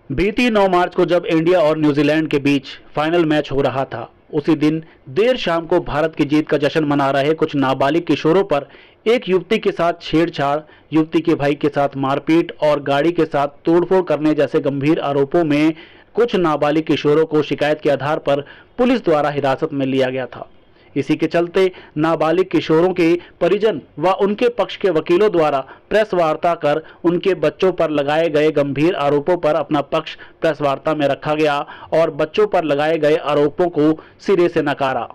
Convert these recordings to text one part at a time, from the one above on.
बीती 9 मार्च को जब इंडिया और न्यूजीलैंड के बीच फाइनल मैच हो रहा था, उसी दिन देर शाम को भारत की जीत का जश्न मना रहे कुछ नाबालिग किशोरों पर एक युवती के साथ छेड़छाड़, युवती के भाई के साथ मारपीट और गाड़ी के साथ तोड़फोड़ करने जैसे गंभीर आरोपों में कुछ नाबालिग किशोरों को शिकायत के आधार पर पुलिस द्वारा हिरासत में लिया गया था। इसी के चलते नाबालिग किशोरों के परिजन व उनके पक्ष के वकीलों द्वारा प्रेस वार्ता कर उनके बच्चों पर लगाए गए गंभीर आरोपों पर अपना पक्ष प्रेस वार्ता में रखा गया और बच्चों पर लगाए गए आरोपों को सिरे से नकारा।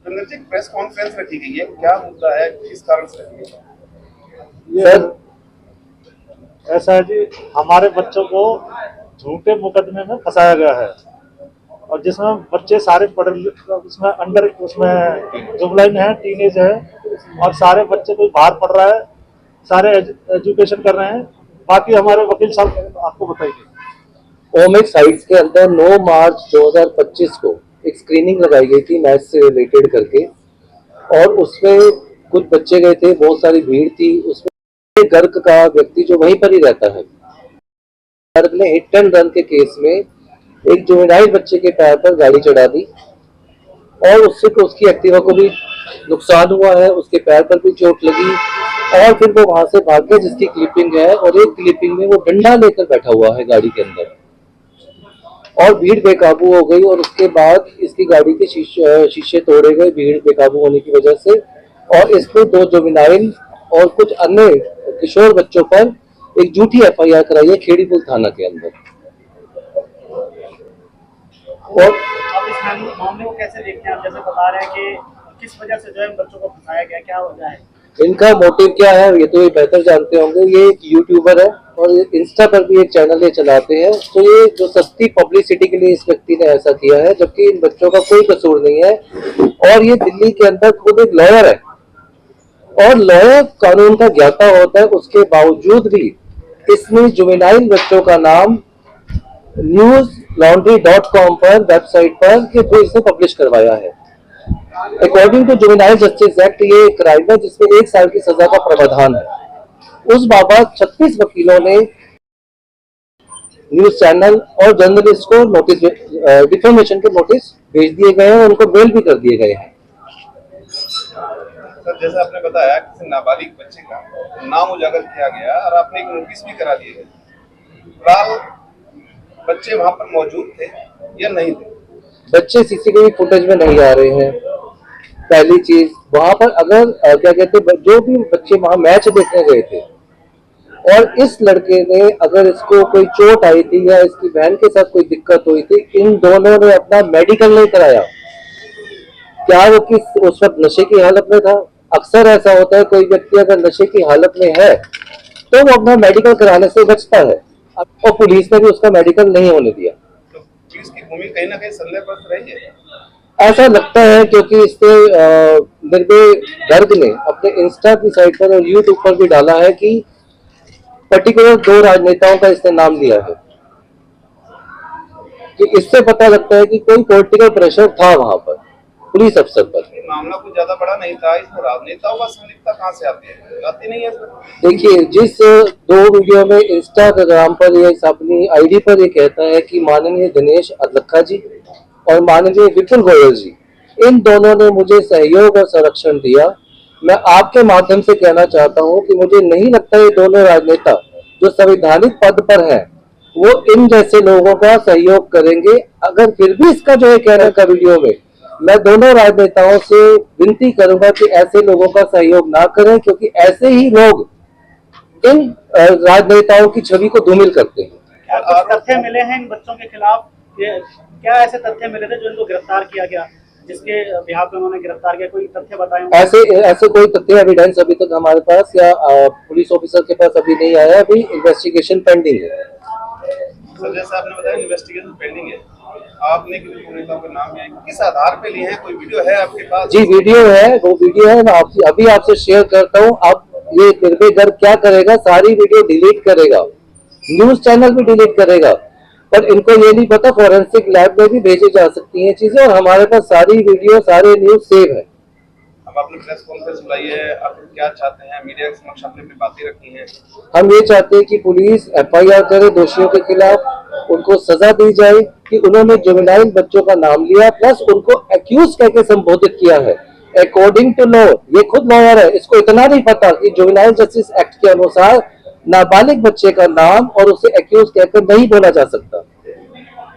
प्रेस कॉन्फ्रेंस रखी गई है, क्या मुद्दा है, किस कारण से रखी गई? सर, ऐसा है जी, हमारे बच्चों को झूठे मुकदमे में फंसाया गया है और जिसमें बच्चे सारे उसमें अंडर उसमें जुबलाइन है, टीनेज है और सारे बच्चे कोई बाहर पढ़ रहा है, सारे एजुकेशन कर रहे हैं। बाकी हमारे वकील साहब आपको बताएंगे। ओमिक साइट्स के अंदर 9 मार्च 2025 को एक स्क्रीनिंग लगाई गई थी मैच से रिलेटेड करके, और उसमें कुछ बच्चे गए थे, बहुत सारी भीड़ थी। उसमें गर्ग का व्यक्ति जो वहीं पर ही रहता है, गर्ग ने हिट एंड रन के केस में एक जुवेनाइल बच्चे के पैर पर गाड़ी चढ़ा दी और उससे तो उसकी एक्टिवा को भी नुकसान हुआ है, उसके पैर पर भी चोट लगी और फिर वो वहां से भाग गया, जिसकी क्लिपिंग है। और एक क्लिपिंग में वो डंडा लेकर बैठा हुआ है गाड़ी के अंदर और भीड़ बेकाबू हो गई और उसके बाद इसकी गाड़ी के शीशे तोड़े गए भीड़ बेकाबू होने की वजह से। और इसको 2 जुवेनाइल और कुछ अन्य किशोर बच्चों पर एक झूठी एफआईआर कराई है खेड़ीपुल थाना के अंदर। और आप इस मामले को कैसे देखते हैं? आप जैसे बता रहे हैं कि किस वजह से जो है बच्चों को फंसाया गया, क्या वजह है? इनका मोटिव क्या है ये तो ये बेहतर जानते होंगे। ये एक यूट्यूबर है और इंस्टा पर भी एक चैनल ये चलाते हैं, तो ये जो सस्ती पब्लिसिटी के लिए इस व्यक्ति ने ऐसा किया है, जबकि इन बच्चों का कोई कसूर नहीं है। और ये दिल्ली के अंदर खुद एक लॉयर है और लॉयर कानून का ज्ञाता होता है, उसके बावजूद भी इसने जुवेनाइल बच्चों का नाम newslaundry.com पर वेबसाइट पर के थ्रू इसने पब्लिश करवाया है। According to juvenile justice act ये क्राइम है जिसमें 1 साल की सजा का प्रावधान है। उस बाबत 36 वकीलों ने न्यूज चैनल और जर्नलिस्ट को नोटिस, डिफेमेशन के नोटिस भेज दिए गए हैं, उनको मेल भी कर दिए गए हैं। सर, जैसा आपने बताया किसी नाबालिग बच्चे का नाम उजागर किया गया और आपने एक नोटिस भी करा दिए गए। फिलहाल बच्चे वहां पर मौजूद थे या नहीं थे? बच्चे सीसीटीवी फुटेज में नहीं आ रहे हैं। पहली चीज, वहां पर अगर क्या कहते, जो भी बच्चे वहां मैच देखने गए थे और इस लड़के ने अगर इसको कोई चोट आई थी या इसकी बहन के साथ कोई दिक्कत हुई थी, इन दोनों ने अपना मेडिकल नहीं कराया। क्या वो किस उस वक्त नशे की हालत में था? अक्सर ऐसा होता है, कोई व्यक्ति अगर नशे की हालत में है तो वो अपना मेडिकल कराने से बचता है और पुलिस ने भी उसका मेडिकल नहीं होने दिया। तो पुलिस की भूमिका कहीं ना कहीं संदेहग्रस्त रही है, ऐसा लगता है, क्योंकि इससे निर्भय गर्ग ने अपने इंस्टा की साइट पर और यूट्यूब पर भी डाला है कि पर्टिकुलर 2 राजनेताओं का इसने नाम लिया है, कि इससे पता लगता है कि कोई पॉलिटिकल प्रेशर था वहां पर पुलिस अफसर पर। मामला कुछ ज्यादा बड़ा नहीं था, इसमें राजनेताओं का संलिप्तता कहाँ से आती है? आती नहीं है। देखिए, जिस 2 वीडियो में इंस्टाग्राम पर ये अपनी आईडी पर ये कहता है कि माननीय दिनेश अदलखा जी और माननीय विपुल गोयल जी, इन दोनों ने मुझे सहयोग और संरक्षण दिया। मैं आपके माध्यम से कहना चाहता हूं कि मुझे नहीं लगता ये दोनों राजनेता जो संवैधानिक पद पर हैं वो इन जैसे लोगों का सहयोग करेंगे। अगर फिर भी इसका जो है कहने का वीडियो में, मैं दोनों राजनेताओं से विनती करूंगा कि ऐसे लोगों का सहयोग ना करें, क्योंकि ऐसे ही लोग इन राजनेताओं की छवि को धूमिल करते हैं। क्या कुछ तथ्य मिले हैं इन बच्चों के खिलाफ? क्या ऐसे तथ्य मिले थे जो इनको गिरफ्तार किया गया, जिसके बिहाफ पे उन्होंने गिरफ्तार किया? कोई तथ्य बताए? ऐसे कोई तथ्य एविडेंस अभी तक हमारे पास या पुलिस ऑफिसर के पास अभी नहीं आया। अभी इन्वेस्टिगेशन पेंडिंग है। सर, जैसा आपने बताया इन्वेस्टिगेशन पेंडिंग है, आपने किन नेताओं के नाम लिया, किस आधार पे लिए हैं? कोई वीडियो है आपके पास? जी, वीडियो है, वो वीडियो है, मैं अभी आपसे शेयर करता हूँ। अब ये निर्भय गर्ग क्या करेगा, सारी वीडियो डिलीट करेगा, न्यूज चैनल भी डिलीट करेगा, पर इनको ये नहीं पता फॉरेंसिक लैब में भी भेजी जा सकती हैं चीजें, और हमारे पास सारी वीडियो सारे न्यूज सेव है। अब आपने प्रेस कॉन्फ्रेंस बुलाई है, आप क्या चाहते हैं? मीडिया के समक्ष आपने अपनी बातें रखी हैं। हम ये चाहते हैं कि पुलिस एफआईआर करे दोषियों के खिलाफ, उनको सजा दी जाए कि उन्होंने जुवेनाइल बच्चों का नाम लिया, प्लस उनको एक्यूज कह के संबोधित किया है। अकॉर्डिंग टू लॉ, ये खुद लॉयर है, इसको इतना नहीं पता कि जुवेनाइल जस्टिस एक्ट के अनुसार नाबालिग बच्चे का नाम और उसे एक्यूज कहकर नहीं बोला जा सकता।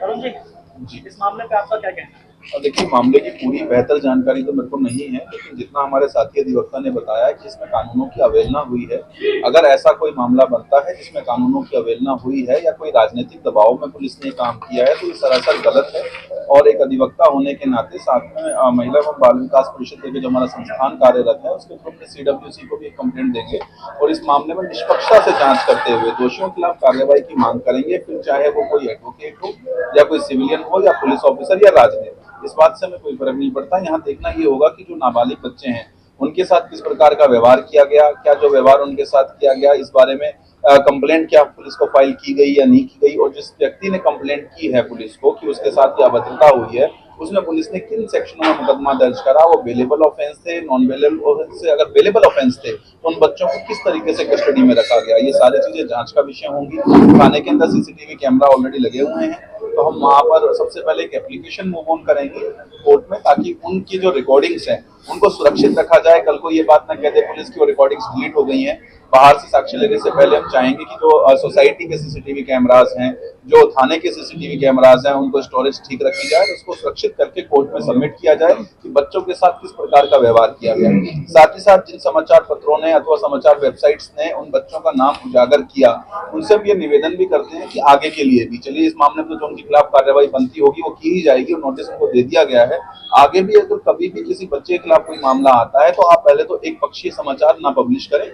अरुण जी, इस मामले पे आपका क्या कहना है? और देखिए, मामले की पूरी बेहतर जानकारी तो मेरे को नहीं है, लेकिन जितना हमारे साथी अधिवक्ता ने बताया कि इसमें कानूनों की अवहेलना हुई है। अगर ऐसा कोई मामला बनता है जिसमें कानूनों की अवहेलना हुई है या कोई राजनीतिक दबाव में पुलिस ने काम किया है, तो ये सरासर गलत है। और एक अधिवक्ता होने के नाते साथ में महिला एवं बाल विकास परिषद के जो हमारा संस्थान कार्यरत है, उसके थ्रू अपने CWC को भी एक कंप्लेंट देंगे और इस मामले में निष्पक्षता से जाँच करते हुए दोषियों के खिलाफ कार्रवाई की मांग करेंगे, फिर चाहे वो कोई एडवोकेट हो या कोई सिविलियन हो या पुलिस ऑफिसर या राजनीतिक। इस बात से हमें कोई फर्क नहीं पड़ता। यहाँ देखना ये होगा कि जो नाबालिग बच्चे हैं उनके साथ किस प्रकार का व्यवहार किया गया, क्या जो व्यवहार उनके साथ किया गया इस बारे में कंप्लेंट क्या पुलिस को फाइल की गई या नहीं की गई, और जिस व्यक्ति ने कंप्लेंट की है पुलिस को कि उसके साथ ये अभद्रता हुई है, उसमें पुलिस ने किन सेक्शनों में मुकदमा दर्ज करा, वो बेलेबल ऑफेंस थे, नॉन बेलेबल ऑफेंस थे। अगर बेलेबल ऑफेंस थे तो उन बच्चों को किस तरीके से कस्टडी में रखा गया, ये सारी चीजें जांच का विषय होंगी। थाने के अंदर CCTV कैमरा ऑलरेडी लगे हुए हैं, तो हम वहाँ पर सबसे पहले एक एप्लीकेशन मूव ऑन करेंगे कोर्ट में, ताकि उनकी जो रिकॉर्डिंग्स हैं उनको सुरक्षित रखा जाए। कल को ये बात ना कह दे पुलिस की वो रिकॉर्डिंग्स डिलीट हो गई हैं। बाहर से साक्ष्य लेने से पहले हम चाहेंगे कि जो सोसाइटी के CCTV कैमरास हैं, जो थाने के CCTV कैमरास हैं, उनको स्टोरेज ठीक रखी जाए, उसको सुरक्षित करके कोर्ट में सबमिट किया जाए कि बच्चों के साथ किस प्रकार का व्यवहार किया गया। साथ ही साथ जिन समाचार पत्रों ने अथवा समाचार वेबसाइट्स ने उन बच्चों का नाम उजागर किया, उनसे भी ये निवेदन भी करते हैं कि आगे के लिए भी चलिए इस मामले में जो उनके खिलाफ कार्रवाई बनती होगी वो की ही जाएगी, नोटिस उनको दे दिया गया है। आगे भी अगर कभी भी किसी बच्चे के खिलाफ कोई मामला आता है तो आप पहले तो एक पक्षीय समाचार ना पब्लिश करें।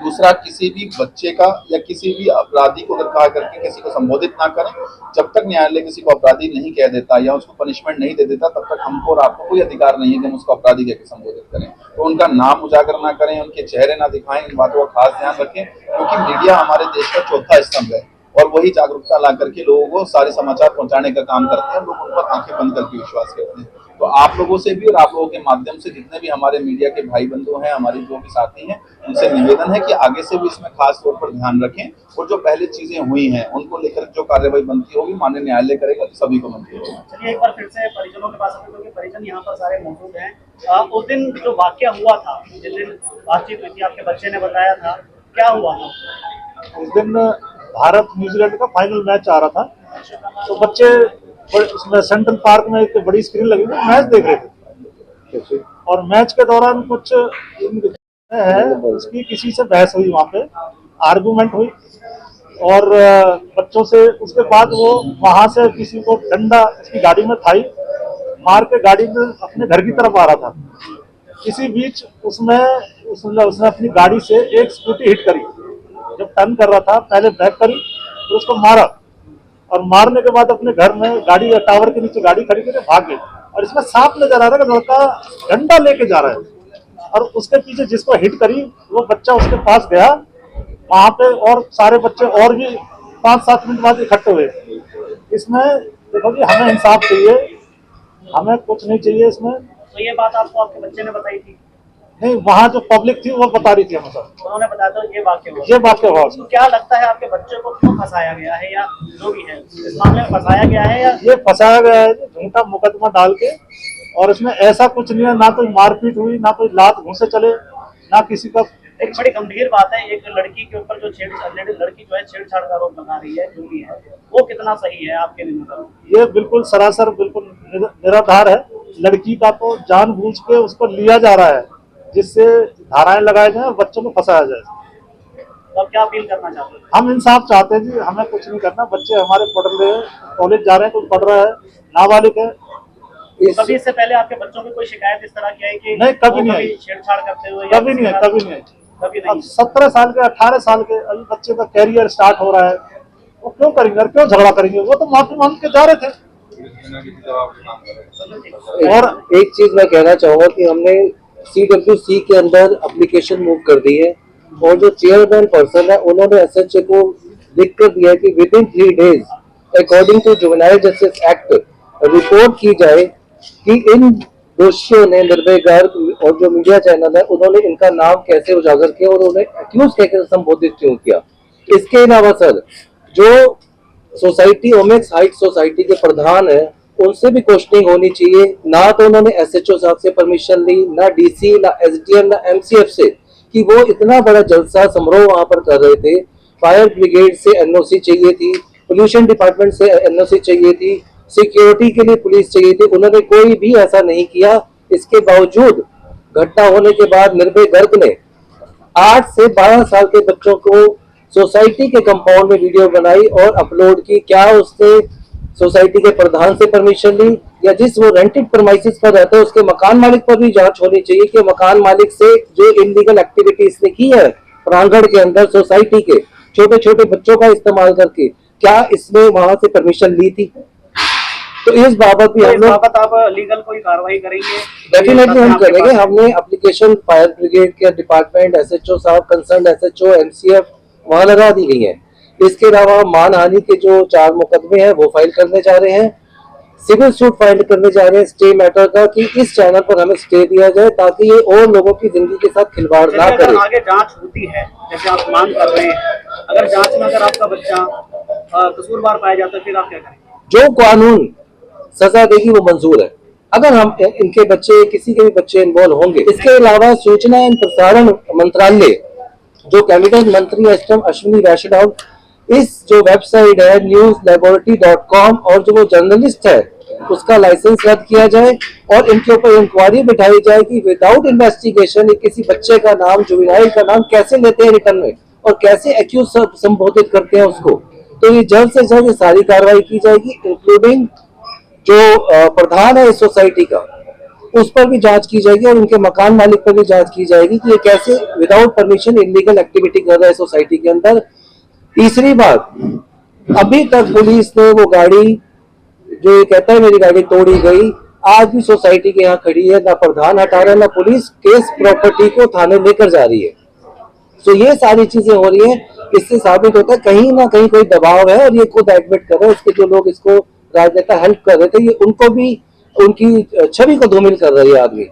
दूसरा, किसी भी बच्चे का या किसी भी अपराधी को अगर कहा करके किसी को संबोधित ना करें। जब तक न्यायालय किसी को अपराधी नहीं कह देता या उसको पनिशमेंट नहीं दे देता, तब तक हमको और आपको कोई अधिकार नहीं है कि हम उसको अपराधी कहकर संबोधित करें। तो उनका नाम उजागर ना करें, उनके चेहरे ना दिखाएं, इन बातों का खास ध्यान रखें, क्योंकि मीडिया हमारे देश का चौथा स्तंभ है और वही जागरूकता ला करके लोगों को सारे समाचार पहुंचाने का काम करते हैं। लोग उन पर आंखें बंद करके विश्वास करते हैं। तो आप लोगों से भी और आप लोगों के माध्यम से जितने भी हमारे मीडिया के भाई बंधु हैं, हमारे जो भी साथी हैं, उनसे निवेदन है कि आगे से भी इसमें खास तौर पर ध्यान रखें और जो पहले चीजें हुई हैं उनको लेकर जो कार्रवाई बनती होगी माननीय न्यायालय करेगा तो सभी को मंजूर होगा। चलिए एक बार फिर से परिजनों के पास क्योंकि परिजन यहाँ पर सारे मौजूद हैं। उस दिन जो वाकया हुआ था, जिस दिन बातचीत हुई थी, आपके बच्चे ने बताया था, क्या हुआ था? उस दिन भारत न्यूजीलैंड का फाइनल मैच आ रहा था, तो बच्चे उसमें सेंट्रल पार्क में एक बड़ी स्क्रीन लगी हुई मैच देख रहे थे। और मैच के दौरान कुछ है उसकी किसी से बहस हुई, वहाँ पे आर्गुमेंट हुई और बच्चों से। उसके बाद वो वहां से किसी को डंडा उसकी गाड़ी में थाई मार के गाड़ी में अपने घर की तरफ आ रहा था। इसी बीच उसने अपनी गाड़ी से एक स्कूटी हिट करी। जब टर्न कर रहा था पहले बैक करी, फिर उसको मारा और मारने के बाद अपने घर में गाड़ी टावर के नीचे गाड़ी खड़ी करके भाग गए। और इसमें साफ नजर आ रहा है कि लड़का डंडा लेके जा रहा है और उसके पीछे जिसको हिट करी वो बच्चा उसके पास गया वहां पे, और सारे बच्चे और भी 5-7 मिनट बाद इकट्ठे हुए। इसमें देखो कि हमें इंसाफ चाहिए, हमें कुछ नहीं चाहिए इसमें। तो ये बात आपको आपके बच्चे ने बताई थी? नहीं, वहाँ जो पब्लिक थी वो बता रही थी हमें सर। उन्होंने बताया तो ये वाकया हुआ। तो क्या लगता है आपके बच्चे को क्यों फंसाया गया है, या जो भी है इस मामले में फंसाया गया है? या ये फंसाया गया है झूठा मुकदमा डाल के, और इसमें ऐसा कुछ नहीं है, ना कोई मारपीट हुई, ना कोई लात घूंसे चले, ना किसी का। एक बड़ी गंभीर बात है, एक लड़की के ऊपर जो लड़की जो है छेड़छाड़ का आरोप लगा रही है, जो भी है वो कितना सही है आपके लिए? ये बिल्कुल सरासर बिल्कुल निराधार है। लड़की का तो जानबूझ के उसको लिया जा रहा है जिससे धाराएं लगाए जाए और बच्चों को फंसाया जाए। तो आप क्या अपील करना चाहते हैं? हम इंसाफ चाहते हैं जी, हमें कुछ नहीं करना। बच्चे हमारे पढ़ रहे हैं, कॉलेज जा रहे हैं, कोई पढ़ रहा है, नाबालिग है। कभी इससे पहले आपके बच्चों की कोई शिकायत इस तरह की आई कि नहीं, कभी नहीं आई। छेड़छाड़ करते हुए? कभी नहीं है। अब 17 साल के 18 साल के अभी बच्चे का कैरियर स्टार्ट हो रहा है, वो क्यों करेंगे और क्यों झगड़ा करेंगे? वो तो माफी मांग के जा रहे थे। और एक चीज मैं कहना चाहूंगा कि हमने CWC के अंदर एप्लीकेशन मूव कर दी है और जो चेयरमैन पर्सन है उन्होंने SHA को लिख कर दिया है कि within 3 days according to juvenile justice act report की जाए कि इन दोषियों ने, निर्भय गर्ग और जो मीडिया चैनल है, उन्होंने इनका नाम कैसे उजागर किया और उन्हें एक्यूज कहकर संबोधित क्यों किया। इसके अलावा सर, जो सोसाइटी ओमेक्स हाइट सोसाइटी के प्रधान है, उनसे भी क्वेश्चनिंग होनी चाहिए। ना तो उन्होंने एसएचओ साहब से परमिशन ली, ना डीसी, ना एसडीएम, ना एमसीएफ से, कि वो इतना बड़ा जलसा समारोह वहां पर कर रहे थे। फायर ब्रिगेड से एनओसी चाहिए थी, पोल्यूशन डिपार्टमेंट से एनओसी चाहिए थी, सिक्योरिटी के लिए पुलिस चाहिए थी, उन्होंने कोई भी ऐसा नहीं किया। इसके बावजूद घटना होने के बाद निर्भय गर्ग ने 8 से 12 साल के बच्चों को सोसाइटी के कंपाउंड में वीडियो बनाई और अपलोड की। क्या उसने सोसाइटी के प्रधान से परमिशन ली, या जिस वो रेंटेड प्रमाइसिस पर रहता है उसके मकान मालिक पर भी जांच होनी चाहिए कि मकान मालिक से जो इलीगल एक्टिविटी इसने की है प्रांगण के अंदर सोसाइटी के छोटे छोटे बच्चों का इस्तेमाल करके, क्या इसने वहां से परमिशन ली थी। तो इस बाबत भी हम लोग आप लीगल कोई कार्रवाई करेंगे? डेफिनेटली हम करेंगे। हमने एप्लीकेशन फायर ब्रिगेड के डिपार्टमेंट, एसएचओ साहब, कंसर्न एसएचओ, एमसीएफ वहां लगा दी गई है। इसके अलावा मानहानि के जो 4 मुकदमे हैं वो फाइल करने जा रहे हैं, सिविल सूट फाइल करने जा रहे हैं स्टे मैटर का, कि इस चैनल पर हमें स्टे दिया जाए ताकि ये और लोगों की जिंदगी के साथ खिलवाड़ ना करे। आगे जांच होती है जैसे आप मांग कर रहे हैं, अगर जांच में अगर आपका बच्चा कसूरवार पाया जाता है फिर आप क्या करेंगे? जो कानून सजा देगी वो मंजूर है। अगर हम इनके बच्चे, किसी के भी बच्चे इन्वॉल्व होंगे। इसके अलावा सूचना एवं प्रसारण मंत्रालय जो कैबिनेट मंत्री अश्विनी वैष्णव, इस जो वेबसाइट है newslaboratory.com और जो वो जर्नलिस्ट है उसका लाइसेंस रद्द किया जाए और इनके ऊपर इंक्वायरी बिठाई जाए कि विदाउट इन्वेस्टिगेशन किसी बच्चे का नाम, जुवेनाइल का नाम कैसे लेते हैं रिटर्न में और कैसे एक्यूज संबोधित करते हैं उसको। तो ये जल्द से जल्द सारी कार्रवाई की जाएगी, इंक्लूडिंग जो प्रधान है इस सोसाइटी का, उस पर भी जांच की जाएगी और उनके मकान मालिक पर भी जांच की जाएगी कि ये कैसे विदाउट परमिशन इलीगल एक्टिविटी कर रहा है सोसाइटी के अंदर। तीसरी बात, अभी तक पुलिस ने वो गाड़ी जो ये कहता है मेरी गाड़ी तोड़ी गई, आज भी सोसाइटी के यहाँ खड़ी है, ना प्रधान हटा रहा है, ना पुलिस केस प्रॉपर्टी को थाने लेकर जा रही है। तो ये सारी चीजें हो रही है, इससे साबित होता है कहीं ना कहीं कोई दबाव है और ये खुद एडमिट कर रहे हैं। उसके जो लोग इसको राजनेता हेल्प कर रहे थे, ये उनको भी उनकी छवि को धूमिल कर रही है आदमी।